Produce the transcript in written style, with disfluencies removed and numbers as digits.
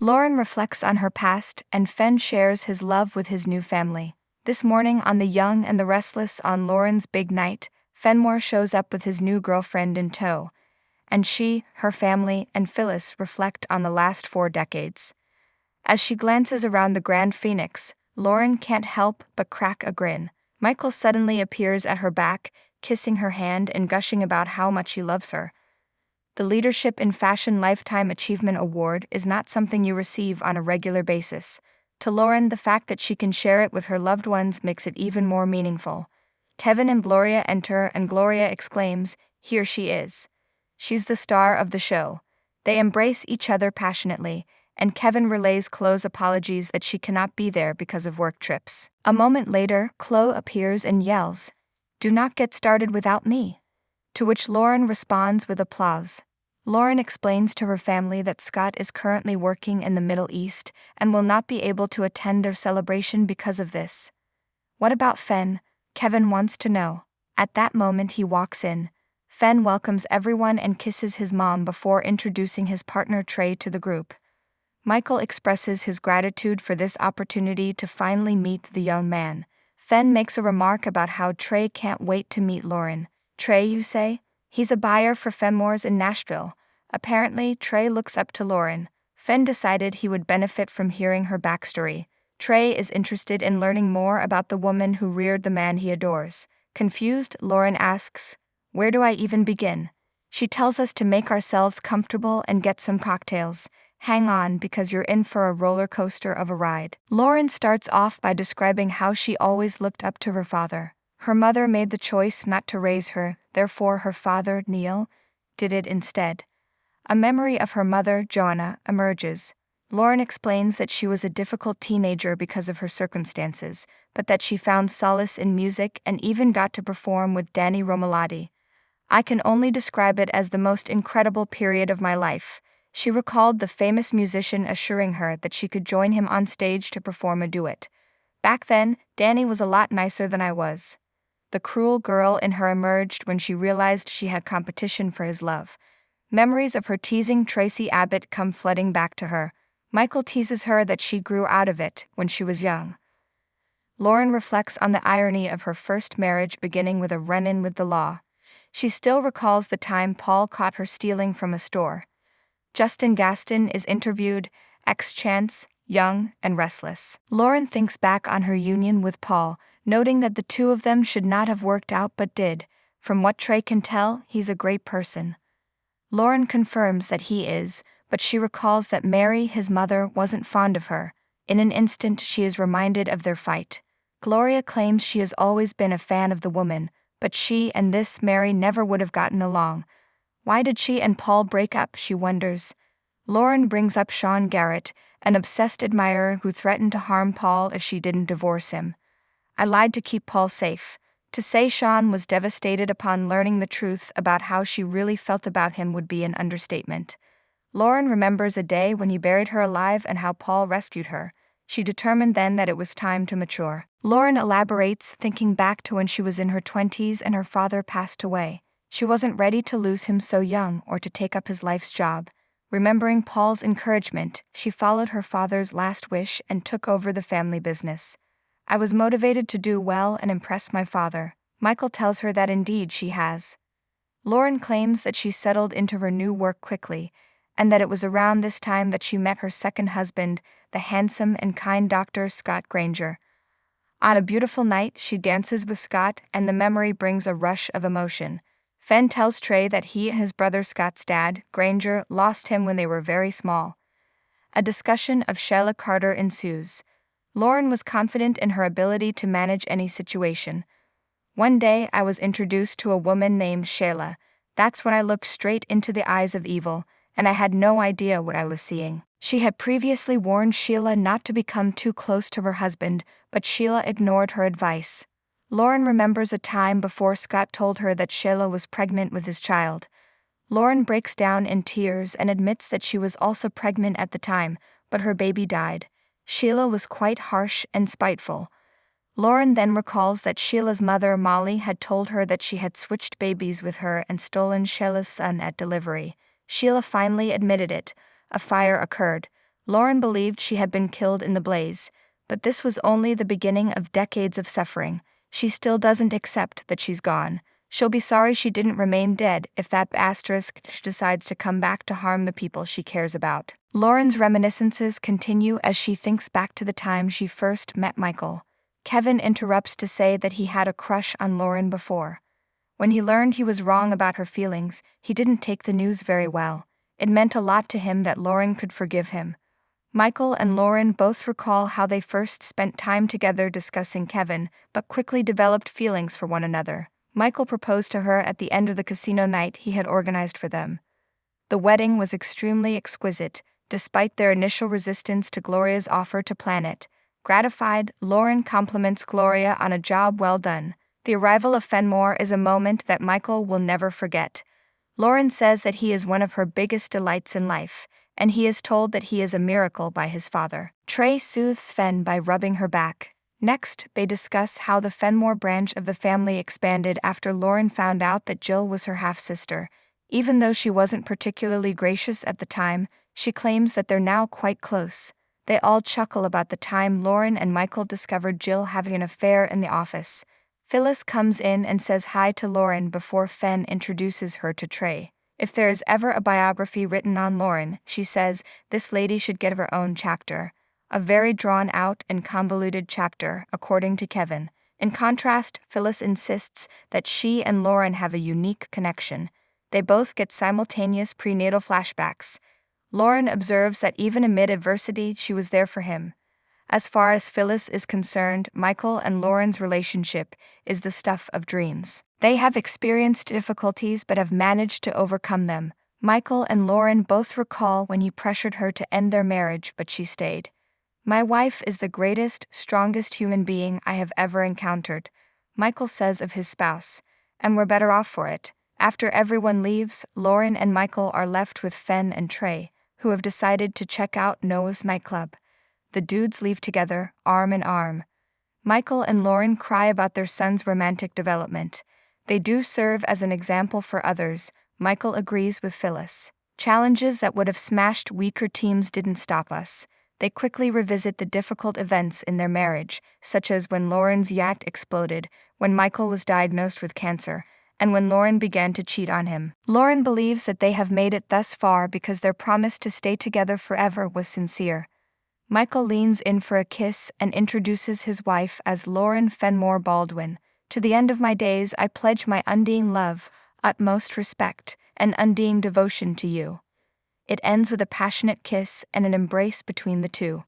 Lauren reflects on her past, and Fen shares his love with his new family. This morning on The Young and the Restless on Lauren's big night, Fenmore shows up with his new girlfriend in tow, and she, her family, and Phyllis reflect on the last 4 decades. As she glances around the Grand Phoenix, Lauren can't help but crack a grin. Michael suddenly appears at her back, kissing her hand and gushing about how much he loves her. The Leadership in Fashion Lifetime Achievement Award is not something you receive on a regular basis. To Lauren, the fact that she can share it with her loved ones makes it even more meaningful. Kevin and Gloria enter, and Gloria exclaims, "Here she is. She's the star of the show." They embrace each other passionately, and Kevin relays Chloe's apologies that she cannot be there because of work trips. A moment later, Chloe appears and yells, "Do not get started without me," to which Lauren responds with applause. Lauren explains to her family that Scott is currently working in the Middle East and will not be able to attend their celebration because of this. "What about Fen?" Kevin wants to know. At that moment he walks in. Fen welcomes everyone and kisses his mom before introducing his partner Trey to the group. Michael expresses his gratitude for this opportunity to finally meet the young man. Fen makes a remark about how Trey can't wait to meet Lauren. "Trey, you say? He's a buyer for Fenmore's in Nashville." Apparently, Trey looks up to Lauren. Fen decided he would benefit from hearing her backstory. Trey is interested in learning more about the woman who reared the man he adores. Confused, Lauren asks, "Where do I even begin?" She tells us to make ourselves comfortable and get some cocktails. "Hang on, because you're in for a roller coaster of a ride." Lauren starts off by describing how she always looked up to her father. Her mother made the choice not to raise her, therefore her father, Neil, did it instead. A memory of her mother, Joanna, emerges. Lauren explains that she was a difficult teenager because of her circumstances, but that she found solace in music and even got to perform with Danny Romalotti. "I can only describe it as the most incredible period of my life." She recalled the famous musician assuring her that she could join him on stage to perform a duet. "Back then, Danny was a lot nicer than I was." The cruel girl in her emerged when she realized she had competition for his love. Memories of her teasing Tracy Abbott come flooding back to her. Michael teases her that she grew out of it when she was young. Lauren reflects on the irony of her first marriage beginning with a run-in with the law. She still recalls the time Paul caught her stealing from a store. Justin Gaston is interviewed, ex-Chance, young and restless. Lauren thinks back on her union with Paul, noting that the two of them should not have worked out but did. From what Trey can tell, he's a great person. Lauren confirms that he is, but she recalls that Mary, his mother, wasn't fond of her. In an instant, she is reminded of their fight. Gloria claims she has always been a fan of the woman, but she and this Mary never would have gotten along. Why did she and Paul break up, she wonders. Lauren brings up Sean Garrett, an obsessed admirer who threatened to harm Paul if she didn't divorce him. "I lied to keep Paul safe." To say Sean was devastated upon learning the truth about how she really felt about him would be an understatement. Lauren remembers a day when he buried her alive and how Paul rescued her. She determined then that it was time to mature. Lauren elaborates, thinking back to when she was in her 20s and her father passed away. She wasn't ready to lose him so young or to take up his life's job. Remembering Paul's encouragement, she followed her father's last wish and took over the family business. "I was motivated to do well and impress my father." Michael tells her that indeed she has. Lauren claims that she settled into her new work quickly, and that it was around this time that she met her second husband, the handsome and kind Dr. Scott Granger. On a beautiful night, she dances with Scott, and the memory brings a rush of emotion. Fen tells Trey that he and his brother Scott's dad, Granger, lost him when they were very small. A discussion of Sheila Carter ensues. Lauren was confident in her ability to manage any situation. "One day I was introduced to a woman named Sheila. That's when I looked straight into the eyes of evil, and I had no idea what I was seeing." She had previously warned Sheila not to become too close to her husband, but Sheila ignored her advice. Lauren remembers a time before Scott told her that Sheila was pregnant with his child. Lauren breaks down in tears and admits that she was also pregnant at the time, but her baby died. Sheila was quite harsh and spiteful. Lauren then recalls that Sheila's mother, Molly, had told her that she had switched babies with her and stolen Sheila's son at delivery. Sheila finally admitted it. A fire occurred. Lauren believed she had been killed in the blaze, but this was only the beginning of decades of suffering. She still doesn't accept that she's gone. She'll be sorry she didn't remain dead if that asterisk decides to come back to harm the people she cares about. Lauren's reminiscences continue as she thinks back to the time she first met Michael. Kevin interrupts to say that he had a crush on Lauren before. When he learned he was wrong about her feelings, he didn't take the news very well. It meant a lot to him that Lauren could forgive him. Michael and Lauren both recall how they first spent time together discussing Kevin, but quickly developed feelings for one another. Michael proposed to her at the end of the casino night he had organized for them. The wedding was extremely exquisite, despite their initial resistance to Gloria's offer to plan it. Gratified, Lauren compliments Gloria on a job well done. The arrival of Fenmore is a moment that Michael will never forget. Lauren says that he is one of her biggest delights in life, and he is told that he is a miracle by his father. Trey soothes Fen by rubbing her back. Next, they discuss how the Fenmore branch of the family expanded after Lauren found out that Jill was her half-sister. Even though she wasn't particularly gracious at the time, she claims that they're now quite close. They all chuckle about the time Lauren and Michael discovered Jill having an affair in the office. Phyllis comes in and says hi to Lauren before Fen introduces her to Trey. If there is ever a biography written on Lauren, she says, this lady should get her own chapter. A very drawn-out and convoluted chapter, according to Kevin. In contrast, Phyllis insists that she and Lauren have a unique connection. They both get simultaneous prenatal flashbacks. Lauren observes that even amid adversity, she was there for him. As far as Phyllis is concerned, Michael and Lauren's relationship is the stuff of dreams. They have experienced difficulties but have managed to overcome them. Michael and Lauren both recall when he pressured her to end their marriage, but she stayed. My wife is the greatest, strongest human being I have ever encountered, Michael says of his spouse, and we're better off for it. After everyone leaves, Lauren and Michael are left with Fen and Trey, who have decided to check out Noah's nightclub. The dudes leave together, arm in arm. Michael and Lauren cry about their son's romantic development. They do serve as an example for others, Michael agrees with Phyllis. Challenges that would have smashed weaker teams didn't stop us. They quickly revisit the difficult events in their marriage, such as when Lauren's yacht exploded, when Michael was diagnosed with cancer, and when Lauren began to cheat on him. Lauren believes that they have made it thus far because their promise to stay together forever was sincere. Michael leans in for a kiss and introduces his wife as Lauren Fenmore Baldwin. To the end of my days I pledge my undying love, utmost respect, and undying devotion to you. It ends with a passionate kiss and an embrace between the two.